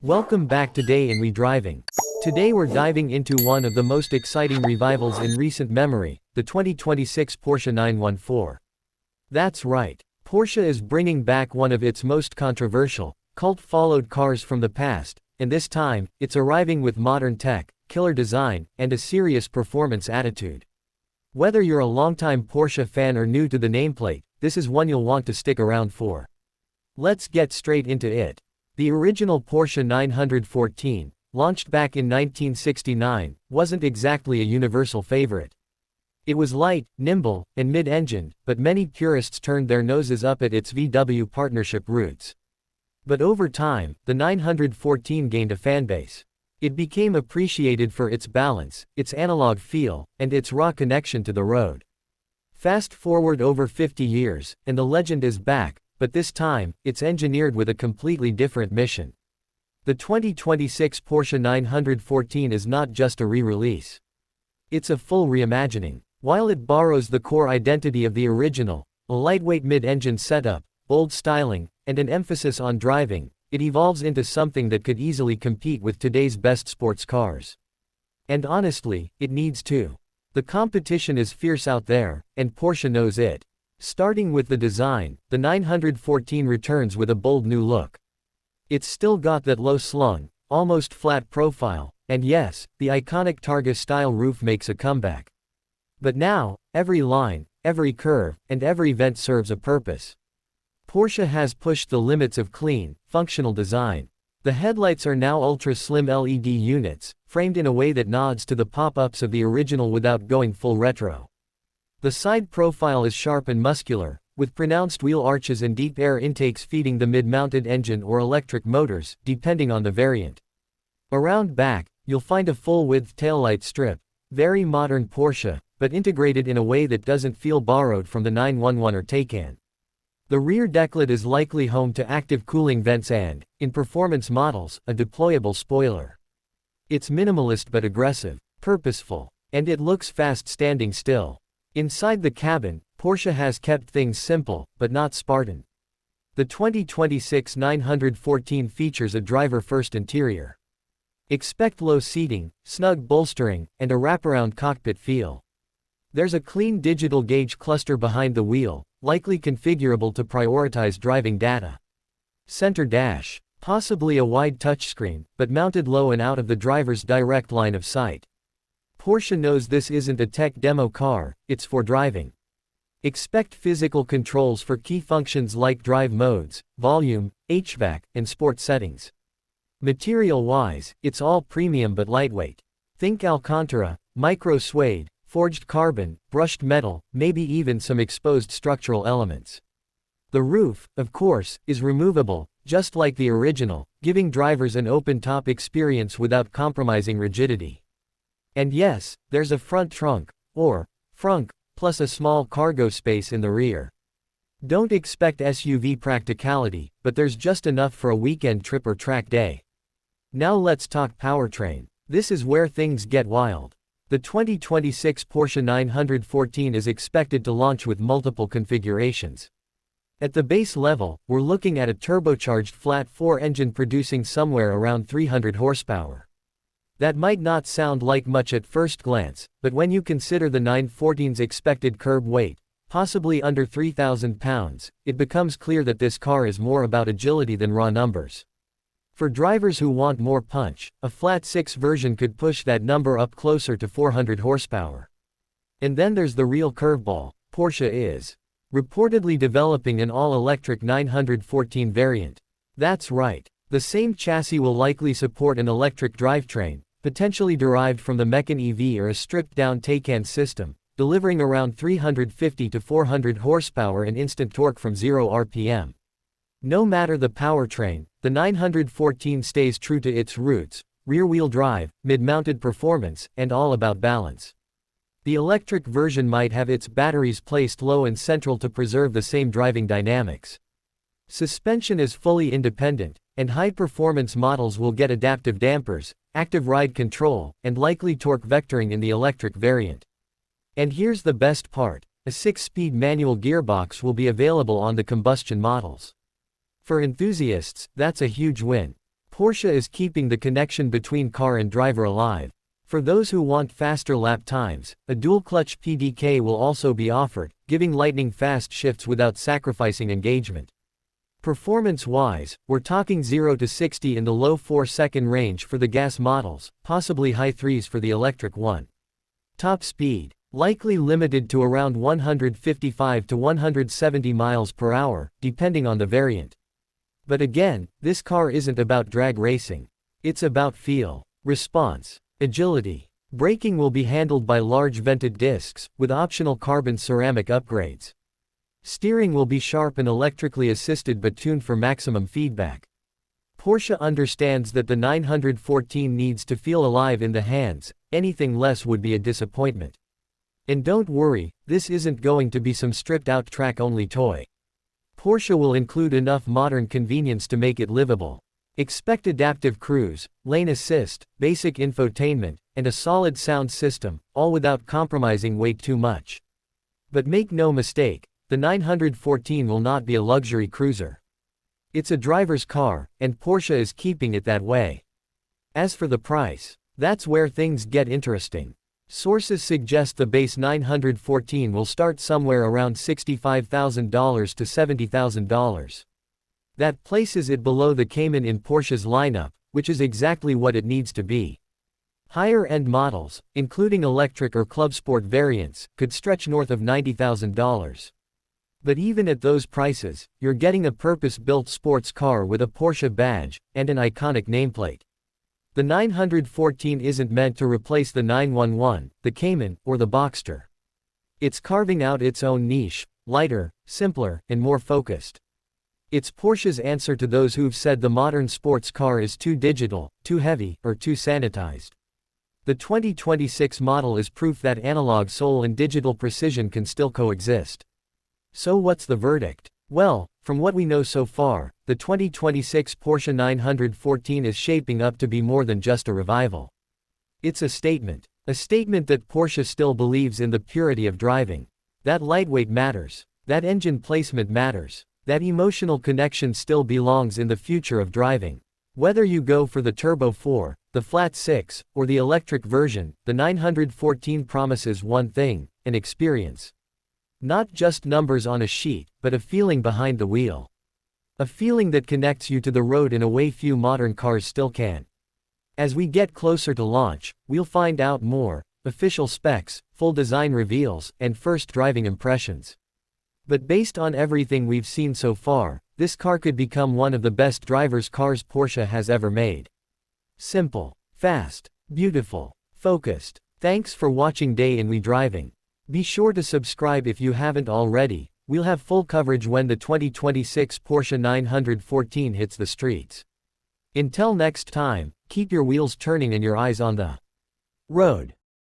Welcome back to Day in Redriving. Today we're diving into one of the most exciting revivals in recent memory, the 2026 Porsche 914. That's right, Porsche is bringing back one of its most controversial, cult-followed cars from the past, and this time, it's arriving with modern tech, killer design, and a serious performance attitude. Whether you're a longtime Porsche fan or new to the nameplate, this is one you'll want to stick around for. Let's get straight into it. The original Porsche 914, launched back in 1969, wasn't exactly a universal favorite. It was light, nimble, and mid-engine, but many purists turned their noses up at its VW partnership roots. But over time, the 914 gained a fanbase. It became appreciated for its balance, its analog feel, and its raw connection to the road. Fast forward over 50 years, and the legend is back, but this time, it's engineered with a completely different mission. The 2026 Porsche 914 is not just a re-release. It's a full reimagining. While it borrows the core identity of the original, a lightweight mid-engine setup, bold styling, and an emphasis on driving, it evolves into something that could easily compete with today's best sports cars. And honestly, it needs to. The competition is fierce out there, and Porsche knows it. Starting with the design, the 914 returns with a bold new look. It's still got that low-slung, almost flat profile, and yes, the iconic Targa-style roof makes a comeback. But now, every line, every curve, and every vent serves a purpose. Porsche has pushed the limits of clean, functional design. The headlights are now ultra-slim LED units, framed in a way that nods to the pop-ups of the original without going full retro. The side profile is sharp and muscular, with pronounced wheel arches and deep air intakes feeding the mid-mounted engine or electric motors, depending on the variant. Around back, you'll find a full-width taillight strip, very modern Porsche, but integrated in a way that doesn't feel borrowed from the 911 or Taycan. The rear decklet is likely home to active cooling vents and, in performance models, a deployable spoiler. It's minimalist but aggressive, purposeful, and it looks fast standing still. Inside the cabin, Porsche has kept things simple, but not Spartan. The 2026 914 features a driver-first interior. Expect low seating, snug bolstering, and a wraparound cockpit feel. There's a clean digital gauge cluster behind the wheel, likely configurable to prioritize driving data. Center dash, possibly a wide touchscreen, but mounted low and out of the driver's direct line of sight. Porsche knows this isn't a tech demo car, it's for driving. Expect physical controls for key functions like drive modes, volume, HVAC, and sport settings. Material-wise, it's all premium but lightweight. Think Alcantara, micro suede, forged carbon, brushed metal, maybe even some exposed structural elements. The roof, of course, is removable, just like the original, giving drivers an open-top experience without compromising rigidity. And yes, there's a front trunk, or frunk, plus a small cargo space in the rear. Don't expect SUV practicality, but there's just enough for a weekend trip or track day. Now let's talk powertrain. This is where things get wild. The 2026 Porsche 914 is expected to launch with multiple configurations. At the base level, we're looking at a turbocharged flat-4 engine producing somewhere around 300 horsepower. That might not sound like much at first glance, but when you consider the 914's expected curb weight, possibly under 3,000 pounds, it becomes clear that this car is more about agility than raw numbers. For drivers who want more punch, a flat-6 version could push that number up closer to 400 horsepower. And then there's the real curveball. Porsche is reportedly developing an all-electric 914 variant. That's right. The same chassis will likely support an electric drivetrain, potentially derived from the Macan EV or a stripped-down Taycan system, delivering around 350 to 400 horsepower and instant torque from 0 RPM. No matter the powertrain, the 914 stays true to its roots, rear-wheel drive, mid-mounted performance, and all about balance. The electric version might have its batteries placed low and central to preserve the same driving dynamics. Suspension is fully independent, and high-performance models will get adaptive dampers, active ride control, and likely torque vectoring in the electric variant. And here's the best part, a 6-speed manual gearbox will be available on the combustion models. For enthusiasts, that's a huge win. Porsche is keeping the connection between car and driver alive. For those who want faster lap times, a dual-clutch PDK will also be offered, giving lightning-fast shifts without sacrificing engagement. Performance-wise, we're talking 0 to 60 in the low 4-second range for the gas models, possibly high 3s for the electric one. Top speed, likely limited to around 155 to 170 miles per hour, depending on the variant. But again, this car isn't about drag racing. It's about feel, response, agility. Braking will be handled by large vented discs, with optional carbon ceramic upgrades. Steering will be sharp and electrically assisted but tuned for maximum feedback. Porsche understands that the 914 needs to feel alive in the hands, anything less would be a disappointment. And don't worry, this isn't going to be some stripped-out track-only toy. Porsche will include enough modern convenience to make it livable. Expect adaptive cruise, lane assist, basic infotainment, and a solid sound system, all without compromising weight too much. But make no mistake, the 914 will not be a luxury cruiser. It's a driver's car, and Porsche is keeping it that way. As for the price, that's where things get interesting. Sources suggest the base 914 will start somewhere around $65,000 to $70,000. That places it below the Cayman in Porsche's lineup, which is exactly what it needs to be. Higher-end models, including electric or club sport variants, could stretch north of $90,000. But even at those prices, you're getting a purpose-built sports car with a Porsche badge, and an iconic nameplate. The 914 isn't meant to replace the 911, the Cayman, or the Boxster. It's carving out its own niche, lighter, simpler, and more focused. It's Porsche's answer to those who've said the modern sports car is too digital, too heavy, or too sanitized. The 2026 model is proof that analog soul and digital precision can still coexist. So what's the verdict? Well, from what we know so far, the 2026 Porsche 914 is shaping up to be more than just a revival. It's a statement that Porsche still believes in the purity of driving. That lightweight matters. That engine placement matters. That emotional connection still belongs in the future of driving. Whether you go for the Turbo 4, the Flat 6, or the electric version, the 914 promises one thing: an experience. Not just numbers on a sheet, but a feeling behind the wheel. A feeling that connects you to the road in a way few modern cars still can. As we get closer to launch, we'll find out more: official specs, full design reveals, and first driving impressions. But based on everything we've seen so far, this car could become one of the best driver's cars Porsche has ever made. Simple, fast, beautiful, focused. Thanks for watching Day in We Driving. Be sure to subscribe if you haven't already. We'll have full coverage when the 2026 Porsche 914 hits the streets. Until next time, keep your wheels turning and your eyes on the road.